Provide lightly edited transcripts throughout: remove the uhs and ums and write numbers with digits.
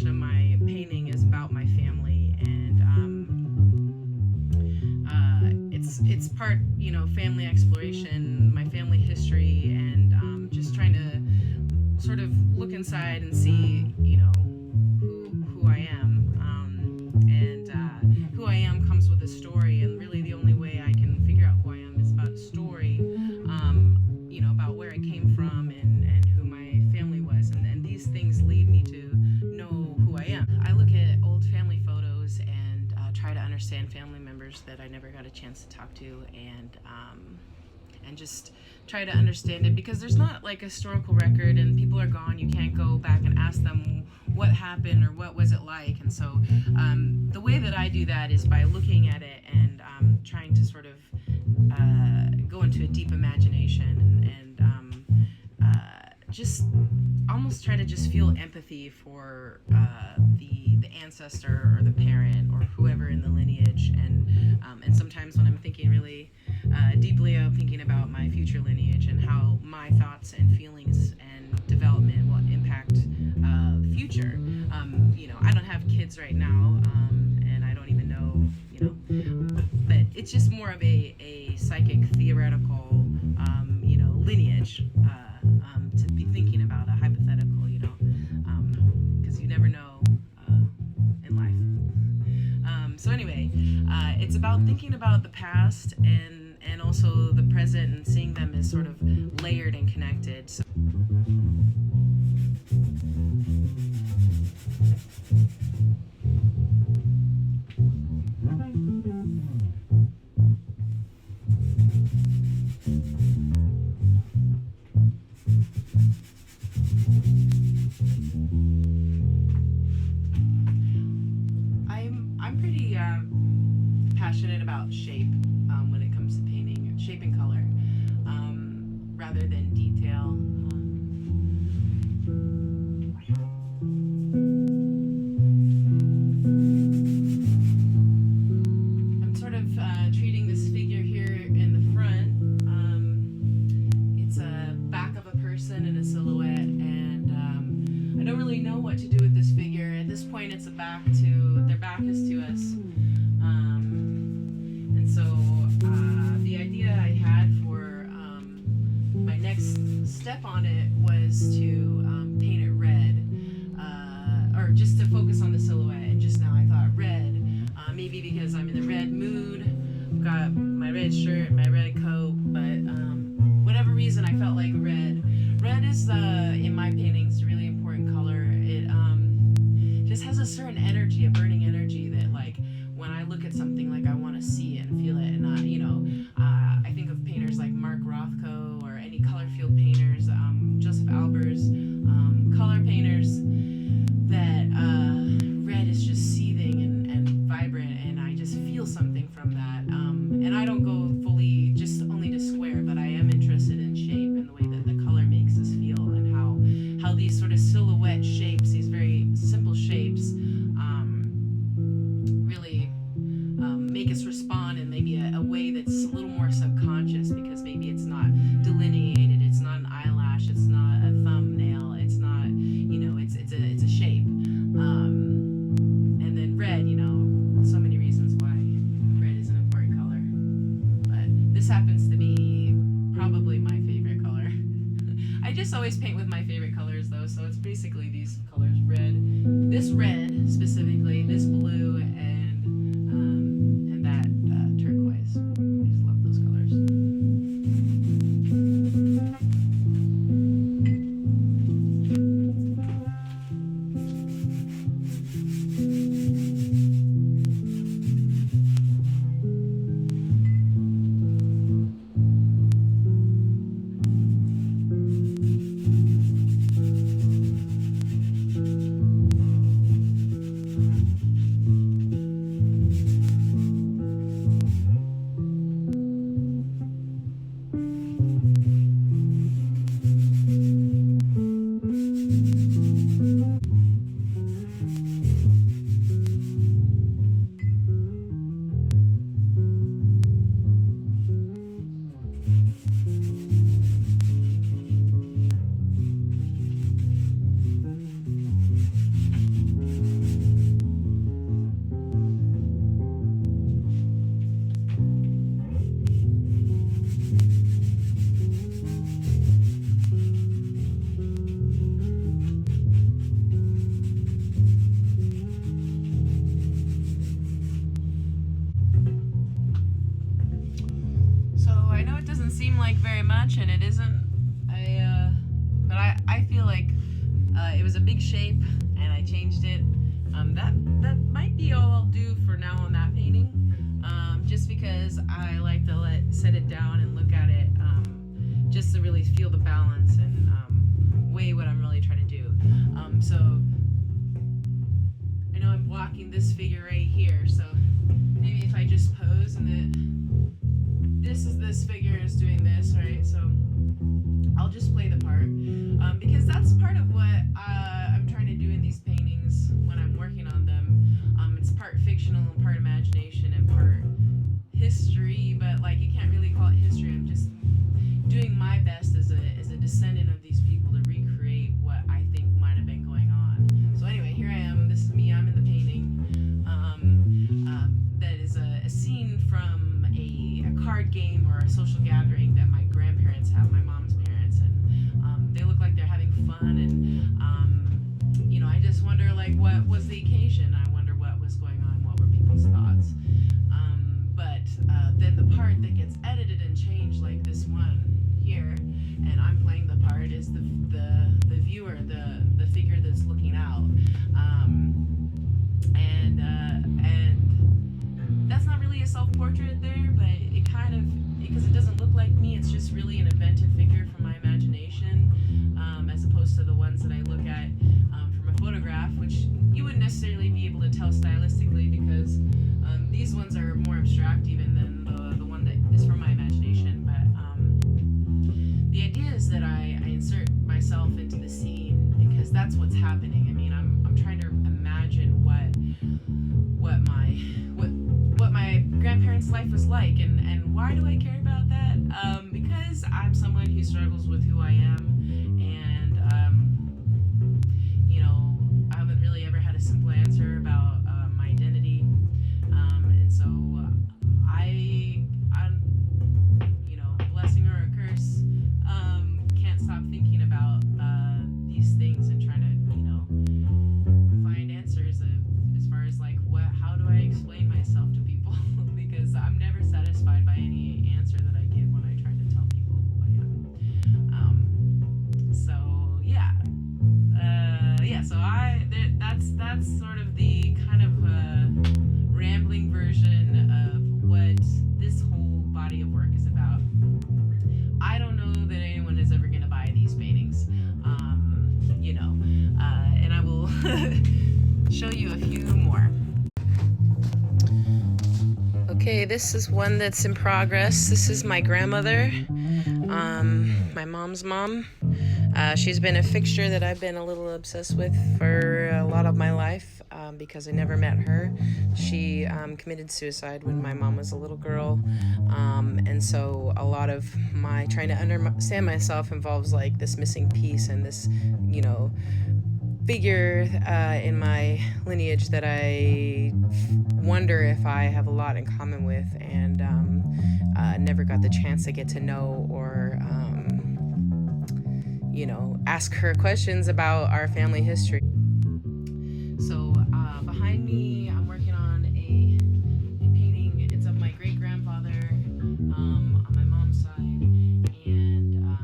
portion of my painting is about my family, and it's part, family exploration, my family history, and just trying to sort of look inside and see, who I am, and who I am comes with a story, and really the only way I can figure out who I am is about a story, about where I came from, and who my family was, and these things lead me to know who I am. I look at old family photos and try to understand family members that I never got a chance to talk to, and just try to understand it, because there's not like a historical record, and people are gone. You can't go back and ask them what happened or what was it like. And so the way that I do that is by looking at it and trying to sort of go into a deep imagination, and just almost try to just feel empathy for the ancestor or the parent or whoever in the lineage, and sometimes when I'm thinking really deeply, I'm thinking about my future lineage and how my thoughts and feelings and development will impact future. I don't have kids right now, and I don't even know, but it's just more of a psychic theoretical, lineage, to be thinking about a hypothetical, because you never know in life. So anyway, it's about thinking about the past and also the present, and seeing them as sort of layered and connected. So I'm pretty passionate about shape when it comes to painting, shape and color, rather than detail. I'm sort of treating this figure here in the front. It's a back of a person in a silhouette, and I don't really know what to do with this figure. At this point, it's their back is to us. And so the idea I had for my next step on it was to paint it red, or just to focus on the silhouette. And just now I thought red, maybe because I'm in the red mood. I've got my red shirt, my red coat, but whatever reason I felt like red. Red is, in my paintings, a really important color. It just has a certain energy, a burning energy that, like, when I look at something, like, I want to see it and feel it. And I think of painters like Mark Rothko or any color field painters, Joseph Albers, color painters, that red is just seething and vibrant, and I just feel something from that. And I don't go fully just only to square, but I am interested in shape and the way that the color makes us feel, and how these sort of silhouette shapes, these very simple shapes, really make us respond in maybe a way that's a little more subconscious, because maybe it's not delineated, it's not an eyelash, it's not a thumbnail, it's not, it's a shape. And then red, so many reasons why red is an important color. But this happens to be probably my favorite color. I just always paint with my favorite colors, though, so it's basically these colors: red, this red specifically, this blue, and that turquoise. I just love those colors. doesn't seem like very much, and it isn't. But I feel like it was a big shape, and I changed it. That might be all I'll do for now on that painting. Just because I like to set it down and look at it, just to really feel the balance and weigh what I'm really trying to do. So I know I'm blocking this figure right here, so maybe if I just pose and then this figure is doing this, right? So I'll just play the part, because that's part of what I'm trying to do in these paintings when I'm working on them. It's part fictional, part imagination, and part history, but like you can't really call it history. I'm just doing my best as a descendant of these people to recreate what I think might have been going on. So anyway, here I am. This is me. I'm in the painting. That is a scene from a card game or a social gathering that my grandparents have, my mom's parents, and they look like they're having fun. And I just wonder, like, what was the occasion? I wonder what was going on. What were people's thoughts? But then the part that gets edited and changed, like this one here, and I'm playing the part, is the viewer, the figure that's looking out, and that's not really a self-portrait there, but it kind of, because it doesn't look like me, it's just really an invented figure from my imagination, as opposed to the ones that I look at from a photograph, which you wouldn't necessarily be able to tell stylistically, because these ones are more abstract even than the one that is from my imagination. But the idea is that I insert myself into the scene, because that's what's happening. I mean, I'm trying to imagine what my grandparents' life was like, and why do I care about that? Because I'm someone who struggles with who I am, and I haven't really ever had a simple answer about my identity. And so I'm blessing or a curse, can't stop thinking about these things and trying to find answers as far as like how do I explain myself to people because I'm never satisfied by any answer that I give when I try to tell people who I am. So that's sort of the kind of rambling version of what this whole body of work is about. I don't know that anyone is ever going to buy these paintings, and I will show you a few more. Okay, this is one that's in progress. This is my grandmother, my mom's mom. She's been a fixture that I've been a little obsessed with for a lot of my life, because I never met her. She committed suicide when my mom was a little girl, and so a lot of my trying to understand myself involves like this missing piece and this, figure in my lineage that I wonder if I have a lot in common with, and never got the chance to get to know or ask her questions about our family history. So behind me, I'm working on a painting. It's of my great grandfather on my mom's side, and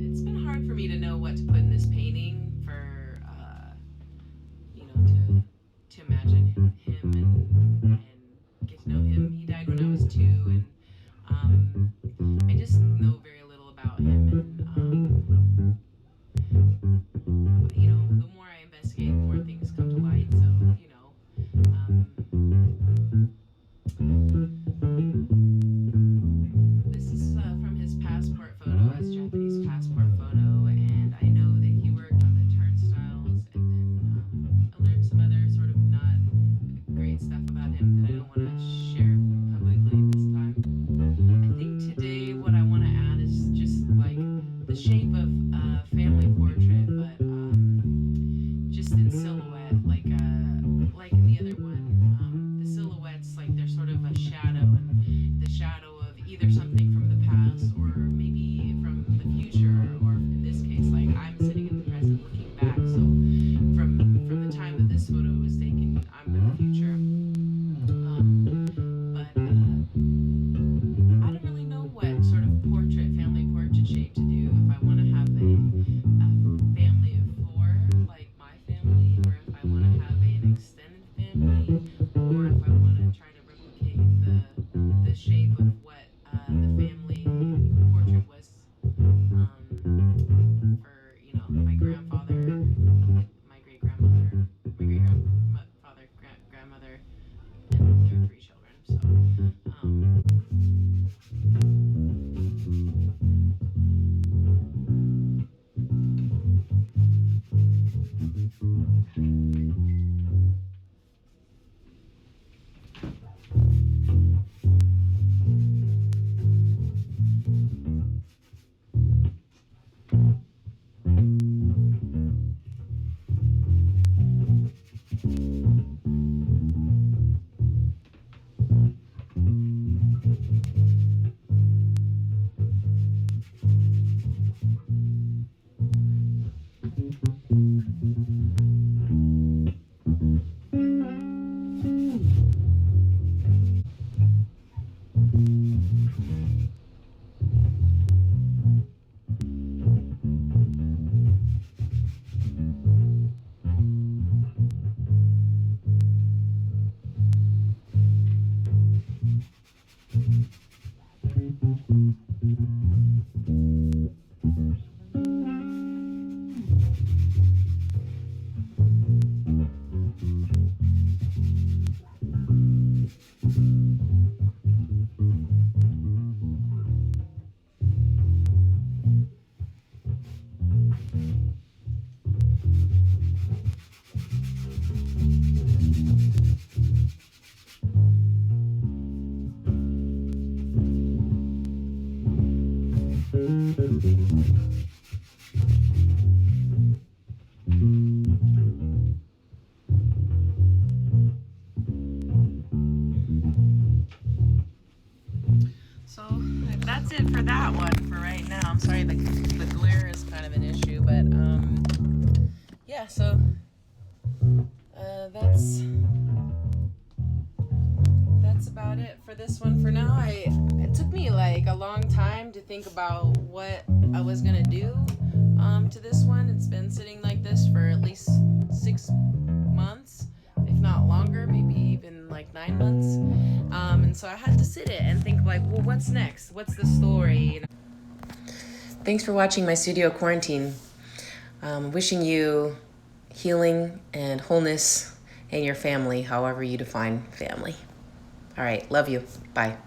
it's been hard for me to know what to put in this painting for to imagine him and get to know him. He died when I was 2, and I just know very little about him, and the more I investigate, the more things come to light. So this is from his passport photo, his Japanese passport photo, and I know that he worked on the turnstiles, and then I learned some other sort of not great stuff about him that I don't want to share publicly this time. I think today what I want to add is just like the shape of a family portrait, but just in silhouette, like in the other one. The silhouettes, like they're sort of a shadow, and the shadow of either something from the past or maybe from the future, or in this case, like I'm sitting in the present looking back. So from the time that this photo was taken, I'm in the future. the shape of what the family portrait was for, you know, my grandfather, my great grandmother, my great grandfather, grandmother, and their three children. So, so that's it for that one for right now. I'm sorry the glare is kind of an issue, but yeah, so that's about it for this one for now. It took me like a long time to think about what I was gonna do to this one. It's been sitting like this for at least 6 months, if not longer, maybe even like 9 months. And so I had to sit it and think like, well, what's next? What's the story? You know? Thanks for watching my studio quarantine. Wishing you healing and wholeness in your family, however you define family. All right, love you. Bye.